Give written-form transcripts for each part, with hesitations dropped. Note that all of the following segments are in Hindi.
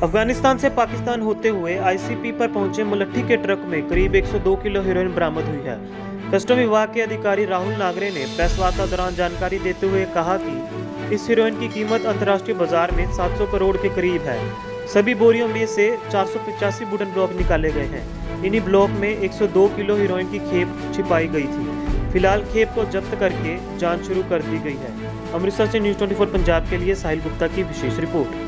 अफगानिस्तान से पाकिस्तान होते हुए आईसीपी पर पहुंचे मुलट्ठी के ट्रक में करीब 102 किलो हेरोइन बरामद हुई है। कस्टम विभाग के अधिकारी राहुल नागरे ने प्रेस वार्ता दौरान जानकारी देते हुए कहा कि इस हेरोइन की कीमत अंतर्राष्ट्रीय बाजार में 700 करोड़ के करीब है। सभी बोरियों में से 485 वुडन ब्लॉक निकाले गए हैं। इन्हीं ब्लॉक में 102 किलो हेरोइन की खेप छिपाई गई थी। फिलहाल खेप को जब्त करके जांच शुरू कर दी गई है। अमृतसर से न्यूज़ 24 पंजाब के लिए साहिल गुप्ता की विशेष रिपोर्ट।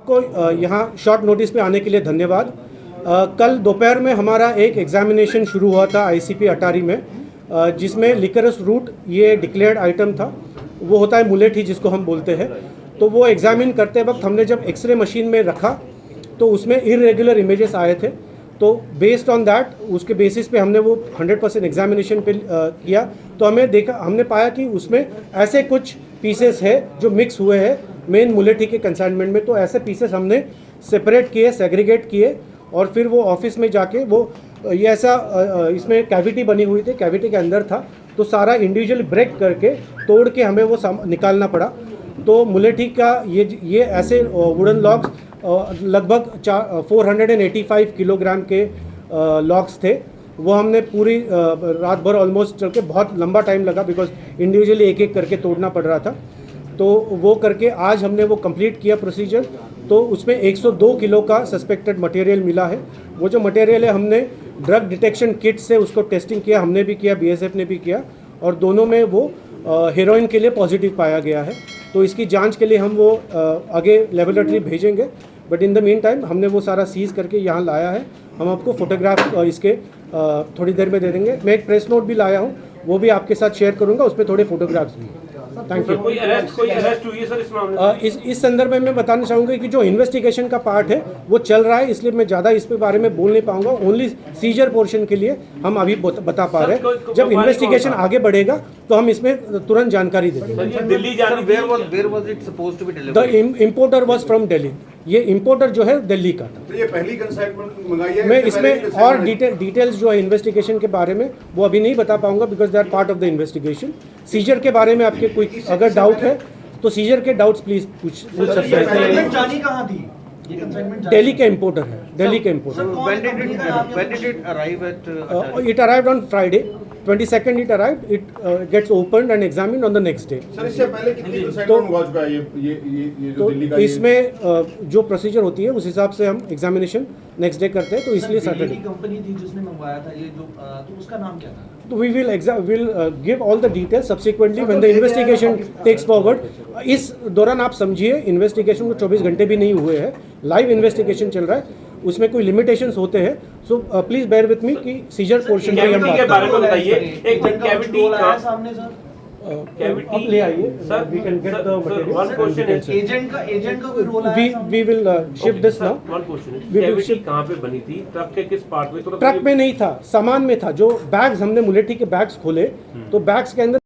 को यहाँ शॉर्ट नोटिस पे आने के लिए धन्यवाद। कल दोपहर में हमारा एक एग्जामिनेशन शुरू हुआ था आईसीपी अटारी में, जिसमें लिकरस रूट ये डिक्लेयर्ड आइटम था। वो होता है मुलेठी जिसको हम बोलते हैं। तो वो एग्जामिन करते वक्त हमने जब एक्सरे मशीन में रखा तो उसमें इरेगुलर इमेजेस आए थे। तो बेस्ड ऑन दैट उसके बेसिस पे हमने वो 100% एग्जामिनेशन पे किया। तो हमने पाया कि उसमें ऐसे कुछ पीसेस है जो मिक्स हुए हैं मेन मुलेठी के कंसाइनमेंट में। तो ऐसे पीसेस हमने सेपरेट किए, सेग्रीगेट किए और फिर वो ऑफिस में जाके वो ये ऐसा इसमें कैविटी बनी हुई थी, कैविटी के अंदर था। तो सारा इंडिविजुअल ब्रेक करके तोड़ के हमें वो निकालना पड़ा। तो मुलेठी का ये ऐसे वुडन लॉक्स लगभग 485 किलोग्राम के लॉक्स थे। वो हमने पूरी रात भर ऑलमोस्ट चल के बहुत लंबा टाइम लगा, बिकॉज इंडिविजुअली एक एक करके तोड़ना पड़ रहा था। तो वो करके आज हमने वो कंप्लीट किया प्रोसीजर। तो उसमें 102 किलो का सस्पेक्टेड मटेरियल मिला है। वो जो मटेरियल है हमने ड्रग डिटेक्शन किट से उसको टेस्टिंग किया, हमने भी किया, बीएसएफ ने भी किया, और दोनों में वो हेरोइन के लिए पॉजिटिव पाया गया है। तो इसकी जांच के लिए हम वो आगे लेबोरेटरी भेजेंगे। But in the mean time हमने वो सारा सीज करके यहाँ लाया है। हम आपको फोटोग्राफ इसके थोड़ी देर में दे देंगे। मैं एक प्रेस नोट भी लाया हूँ, वो भी आपके साथ शेयर करूँगा, उस पर थोड़े फोटोग्राफ्स भी। Thank you. कोई अरेस्ट हुई है सर इस मामले में? इस संदर्भ में मैं बताना चाहूँगा कि जो इन्वेस्टिगेशन का पार्ट है वो चल रहा है, इसलिए मैं ज़्यादा इस पे बारे में बोल नहीं पाऊंगा। ओनली सीजर पोर्शन के लिए हम अभी बता पा रहे हैं। जब इन्वेस्टिगेशन आगे बढ़ेगा तो हम इसमें तुरंत जानकारी देंगे। The importer was from Delhi. ये इम्पोर्टर जो है दिल्ली का था। तो ये पहली कंसाइनमेंट मंगाई है? मैं इसमें और डिटेल्स जो है इन्वेस्टिगेशन के बारे में वो अभी नहीं बता पाऊंगा, because they are part of the investigation. Seizure के बारे में आपके कोई अगर डाउट है तो सीजर के डाउट्स प्लीज पूछ सकते हैं। जानी कहाँ थी? ये कंसाइनमेंट दिल्ली के इम्पोर्टर है, दिल्ली के importer. It arrived on Friday, 22nd it arrived. It gets opened and examined on the next day. Sir इससे पहले कितनी कंसाइनमेंट मंगवा चुका है ये जो दिल्ली का? तो इसमें जो प्रोसीजर होती है उस हिसाब से हम एग्जामिनेशन नेक्स्ट डे करते हैं। तो इसलिए सैटरडे कंपनी थी जिसने मंगवाया था ये जो, तो उसका नाम क्या था? तो we will give all the details subsequently when the investigation takes forward. इस दौरान आप समझिए इन्वेस्टिगेशन को 24 घंटे भी नहीं हुए हैं, लाइव इन्वेस्टिगेशन चल रहा है, उसमें कोई लिमिटेशंस होते हैं। So please bear with me कि सीजर पोर्शन के बारे में बताइए। एक कैविटी का सामने सर, अब ले आइए sir, we can get the material. Agent का कोई रोल है? We will shift this now. One question है, कैविटी कहाँ पे बनी थी? ट्रक के किस पार्ट में? ट्रक में नहीं था, सामान में था। जो बैग्स हमने मुलेठी के बैग्स खोले तो बैग्स के अंदर